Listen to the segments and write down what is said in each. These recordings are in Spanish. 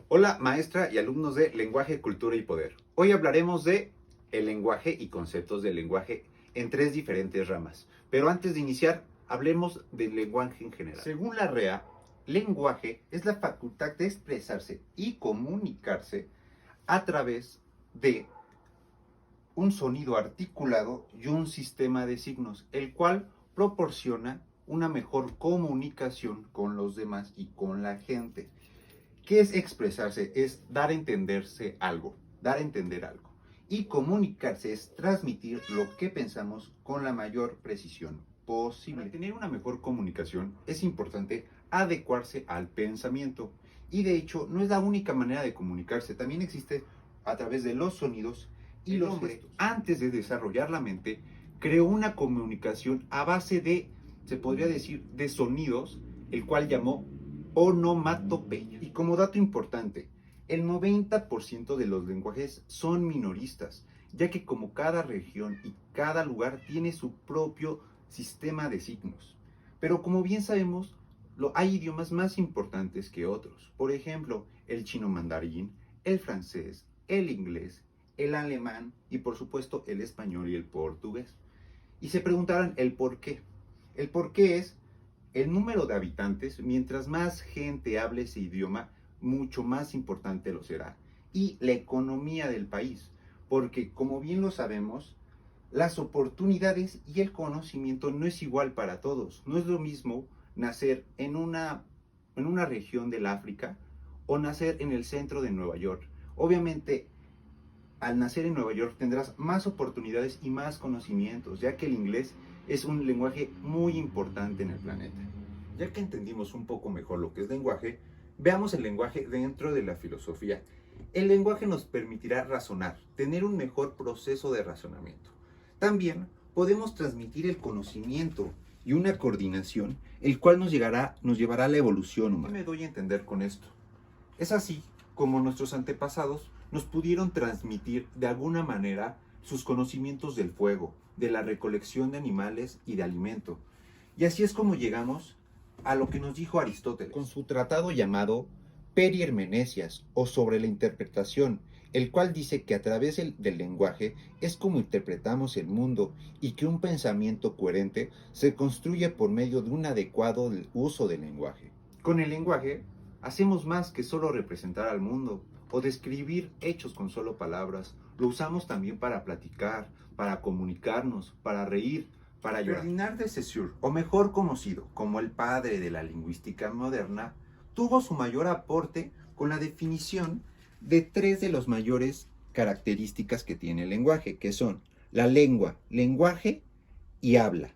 Hola maestra y alumnos de Lenguaje, Cultura y Poder. Hoy hablaremos de el lenguaje y conceptos del lenguaje en tres diferentes ramas. Pero antes de iniciar, hablemos del lenguaje en general. Según la REA, lenguaje es la facultad de expresarse y comunicarse a través de un sonido articulado y un sistema de signos, el cual proporciona una mejor comunicación con los demás y con la gente. ¿Qué es expresarse? Es dar a entenderse algo, dar a entender algo. Y comunicarse es transmitir lo que pensamos con la mayor precisión posible. Para tener una mejor comunicación es importante adecuarse al pensamiento. Y de hecho, no es la única manera de comunicarse. También existe a través de los sonidos y los gestos. Antes de desarrollar la mente, creó una comunicación a base de, se podría decir, de sonidos, el cual llamó onomatopeya. Y como dato importante, el 90% de los lenguajes son minoristas, ya que como cada región y cada lugar tiene su propio sistema de signos. Pero como bien sabemos, hay idiomas más importantes que otros. Por ejemplo, el chino mandarín, el francés, el inglés, el alemán y por supuesto el español y el portugués. Y se preguntarán el por qué. El por qué es el número de habitantes. Mientras más gente hable ese idioma, mucho más importante lo será. Y la economía del país, porque como bien lo sabemos, las oportunidades y el conocimiento no es igual para todos. No es lo mismo nacer en una región del África o nacer en el centro de Nueva York. Obviamente, al nacer en Nueva York tendrás más oportunidades y más conocimientos, ya que el inglés es un lenguaje muy importante en el planeta. Ya que entendimos un poco mejor lo que es lenguaje, veamos el lenguaje dentro de la filosofía. El lenguaje nos permitirá razonar, tener un mejor proceso de razonamiento. También podemos transmitir el conocimiento y una coordinación, el cual nos llevará a la evolución humana. ¿Qué me doy a entender con esto? Es así como nuestros antepasados nos pudieron transmitir de alguna manera sus conocimientos del fuego, de la recolección de animales y de alimento. Y así es como llegamos a lo que nos dijo Aristóteles, con su tratado llamado Perihermenesias, o sobre la interpretación, el cual dice que a través del lenguaje es como interpretamos el mundo y que un pensamiento coherente se construye por medio de un adecuado uso del lenguaje. Con el lenguaje hacemos más que solo representar al mundo o describir hechos con solo palabras. Lo usamos también para platicar, para comunicarnos, para reír, para llorar. Bernard de Saussure, o mejor conocido como el padre de la lingüística moderna, tuvo su mayor aporte con la definición de tres de las mayores características que tiene el lenguaje, que son la lengua, lenguaje y habla.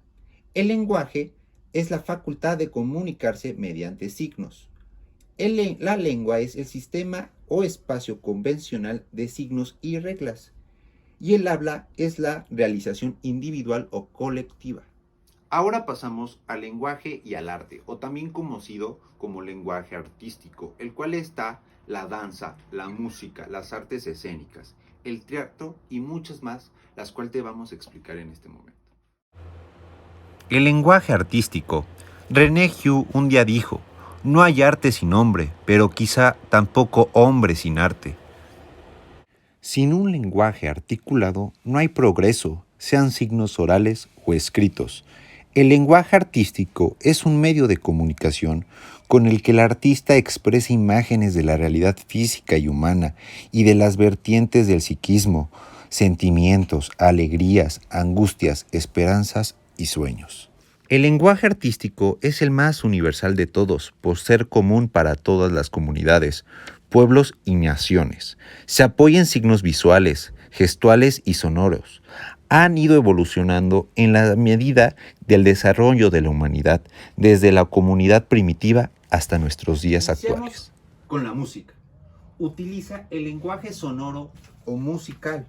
El lenguaje es la facultad de comunicarse mediante signos. La lengua es el sistema o espacio convencional de signos y reglas. Y el habla es la realización individual o colectiva. Ahora pasamos al lenguaje y al arte, o también conocido como lenguaje artístico, el cual está la danza, la música, las artes escénicas, el teatro y muchas más, las cuales te vamos a explicar en este momento. El lenguaje artístico. René Hue un día dijo: no hay arte sin hombre, pero quizá tampoco hombre sin arte. Sin un lenguaje articulado no hay progreso, sean signos orales o escritos. El lenguaje artístico es un medio de comunicación con el que el artista expresa imágenes de la realidad física y humana y de las vertientes del psiquismo, sentimientos, alegrías, angustias, esperanzas y sueños. El lenguaje artístico es el más universal de todos, por ser común para todas las comunidades, pueblos y naciones. Se apoya en signos visuales, gestuales y sonoros. Han ido evolucionando en la medida del desarrollo de la humanidad, desde la comunidad primitiva hasta nuestros días actuales. Con la música. Utiliza el lenguaje sonoro o musical,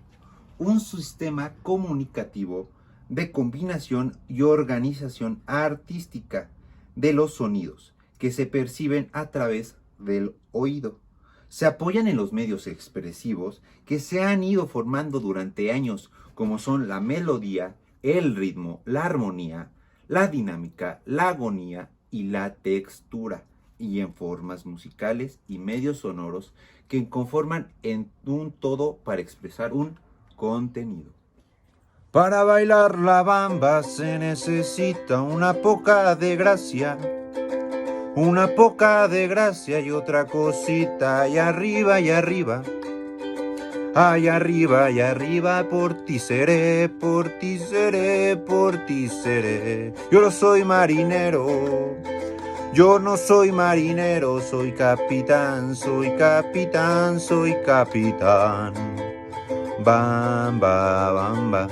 un sistema comunicativo de combinación y organización artística de los sonidos que se perciben a través del oído. Se apoyan en los medios expresivos que se han ido formando durante años, como son la melodía, el ritmo, la armonía, la dinámica, la agonía y la textura. y en formas musicales y medios sonoros que conforman en un todo para expresar un contenido. Para bailar la bamba se necesita una poca de gracia y otra cosita, y arriba, ay arriba, por ti seré, por ti seré, por ti seré. Yo no soy marinero, yo no soy marinero, soy capitán, soy capitán, soy capitán. Bamba, bamba.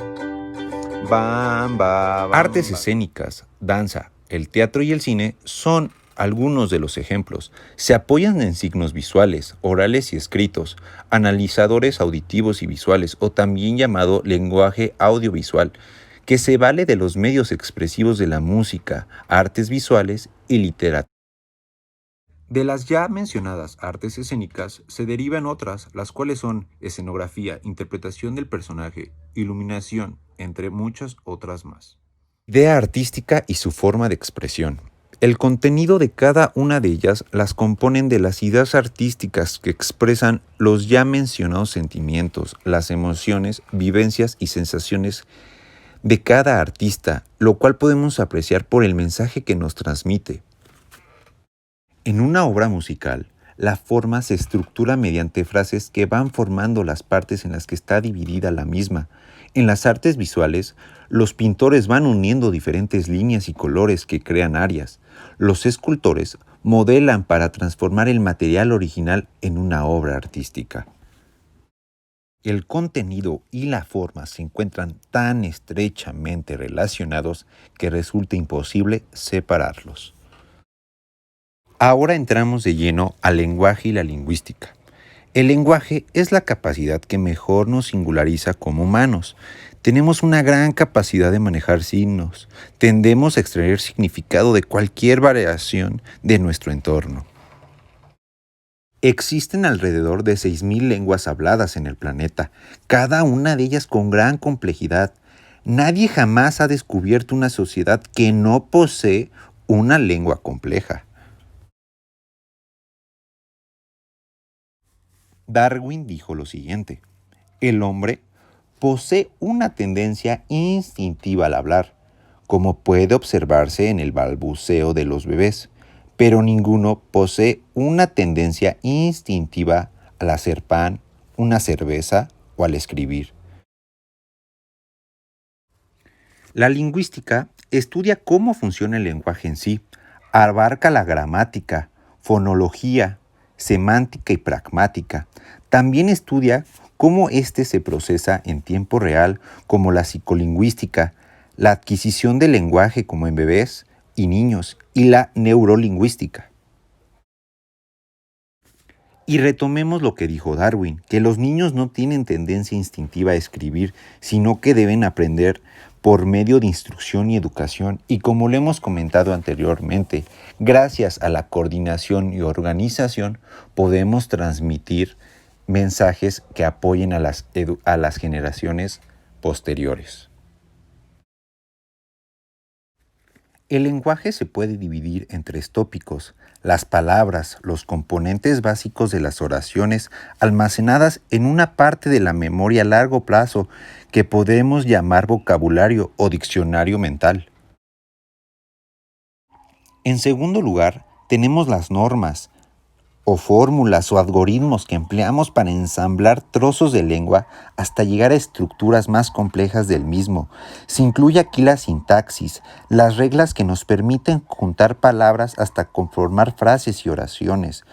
Bamba. Artes escénicas, danza, el teatro y el cine son algunos de los ejemplos. Se apoyan en signos visuales, orales y escritos, analizadores auditivos y visuales, o también llamado lenguaje audiovisual, que se vale de los medios expresivos de la música, artes visuales y literatura. De las ya mencionadas artes escénicas se derivan otras, las cuales son escenografía, interpretación del personaje, iluminación, entre muchas otras más. Idea artística y su forma de expresión. El contenido de cada una de ellas las componen de las ideas artísticas que expresan los ya mencionados sentimientos, las emociones, vivencias y sensaciones de cada artista, lo cual podemos apreciar por el mensaje que nos transmite. En una obra musical, la forma se estructura mediante frases que van formando las partes en las que está dividida la misma. En las artes visuales, los pintores van uniendo diferentes líneas y colores que crean áreas. Los escultores modelan para transformar el material original en una obra artística. El contenido y la forma se encuentran tan estrechamente relacionados que resulta imposible separarlos. Ahora entramos de lleno al lenguaje y la lingüística. El lenguaje es la capacidad que mejor nos singulariza como humanos. Tenemos una gran capacidad de manejar signos. Tendemos a extraer significado de cualquier variación de nuestro entorno. Existen alrededor de 6.000 lenguas habladas en el planeta, cada una de ellas con gran complejidad. Nadie jamás ha descubierto una sociedad que no posee una lengua compleja. Darwin dijo lo siguiente: el hombre posee una tendencia instintiva al hablar, como puede observarse en el balbuceo de los bebés, pero ninguno posee una tendencia instintiva al hacer pan, una cerveza o al escribir. La lingüística estudia cómo funciona el lenguaje en sí, abarca la gramática, fonología, semántica y pragmática. También estudia cómo éste se procesa en tiempo real, como la psicolingüística, la adquisición del lenguaje como en bebés y niños, y la neurolingüística. Y retomemos lo que dijo Darwin, que los niños no tienen tendencia instintiva a escribir, sino que deben aprender por medio de instrucción y educación, y como lo hemos comentado anteriormente, gracias a la coordinación y organización podemos transmitir mensajes que apoyen a las generaciones posteriores. El lenguaje se puede dividir en 3 tópicos: las palabras, los componentes básicos de las oraciones almacenadas en una parte de la memoria a largo plazo que podemos llamar vocabulario o diccionario mental. En segundo lugar, tenemos las normas, o fórmulas o algoritmos que empleamos para ensamblar trozos de lengua hasta llegar a estructuras más complejas del mismo. Se incluye aquí la sintaxis, las reglas que nos permiten juntar palabras hasta conformar frases y oraciones,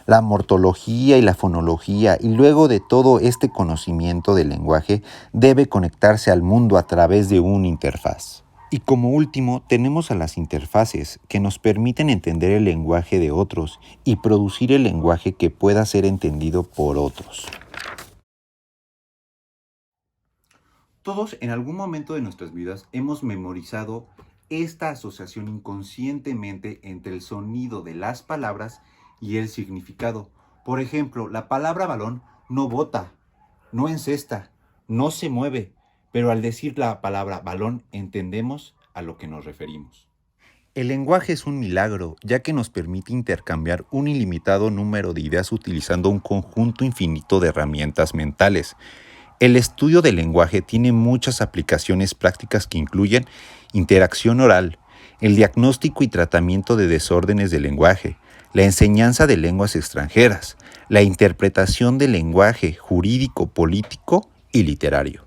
la morfología y la fonología, y luego de todo este conocimiento del lenguaje debe conectarse al mundo a través de una interfaz. Y como último, tenemos a las interfaces, que nos permiten entender el lenguaje de otros y producir el lenguaje que pueda ser entendido por otros. Todos en algún momento de nuestras vidas hemos memorizado esta asociación inconscientemente entre el sonido de las palabras y el significado. Por ejemplo, la palabra balón no bota, no encesta, no se mueve, pero al decir la palabra balón entendemos a lo que nos referimos. El lenguaje es un milagro, ya que nos permite intercambiar un ilimitado número de ideas utilizando un conjunto infinito de herramientas mentales. El estudio del lenguaje tiene muchas aplicaciones prácticas que incluyen interacción oral, el diagnóstico y tratamiento de desórdenes del lenguaje, la enseñanza de lenguas extranjeras, la interpretación del lenguaje jurídico, político y literario.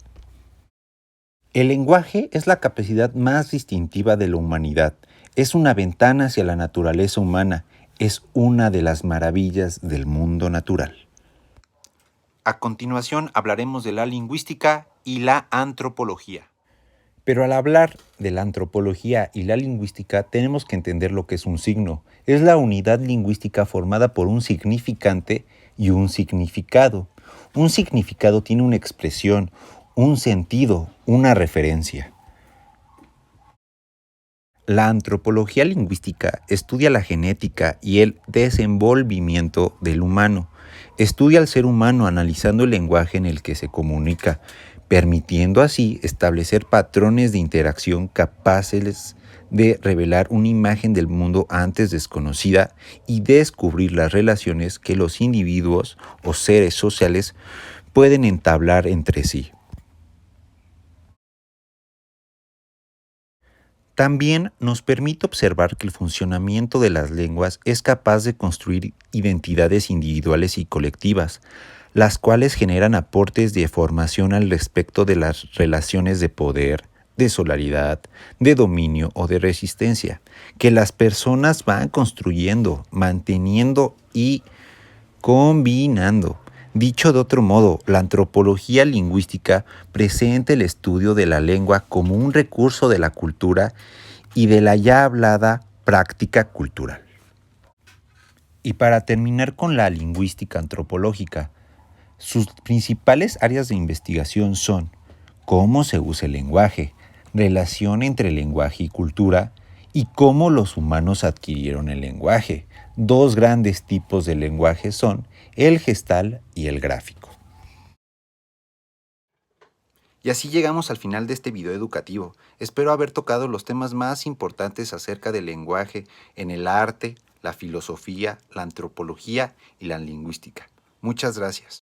El lenguaje es la capacidad más distintiva de la humanidad. Es una ventana hacia la naturaleza humana. Es una de las maravillas del mundo natural. A continuación hablaremos de la lingüística y la antropología. Pero al hablar de la antropología y la lingüística tenemos que entender lo que es un signo. Es la unidad lingüística formada por un significante y un significado. Un significado tiene una expresión, un sentido, una referencia. La antropología lingüística estudia la genética y el desenvolvimiento del humano. Estudia al ser humano analizando el lenguaje en el que se comunica, permitiendo así establecer patrones de interacción capaces de revelar una imagen del mundo antes desconocida y descubrir las relaciones que los individuos o seres sociales pueden entablar entre sí. También nos permite observar que el funcionamiento de las lenguas es capaz de construir identidades individuales y colectivas, las cuales generan aportes de formación al respecto de las relaciones de poder, de solidaridad, de dominio o de resistencia, que las personas van construyendo, manteniendo y combinando. Dicho de otro modo, la antropología lingüística presenta el estudio de la lengua como un recurso de la cultura y de la ya hablada práctica cultural. Y para terminar con la lingüística antropológica, sus principales áreas de investigación son cómo se usa el lenguaje, relación entre lenguaje y cultura, y cómo los humanos adquirieron el lenguaje. Dos grandes tipos de lenguaje son el gestal y el gráfico. Y así llegamos al final de este video educativo. Espero haber tocado los temas más importantes acerca del lenguaje en el arte, la filosofía, la antropología y la lingüística. Muchas gracias.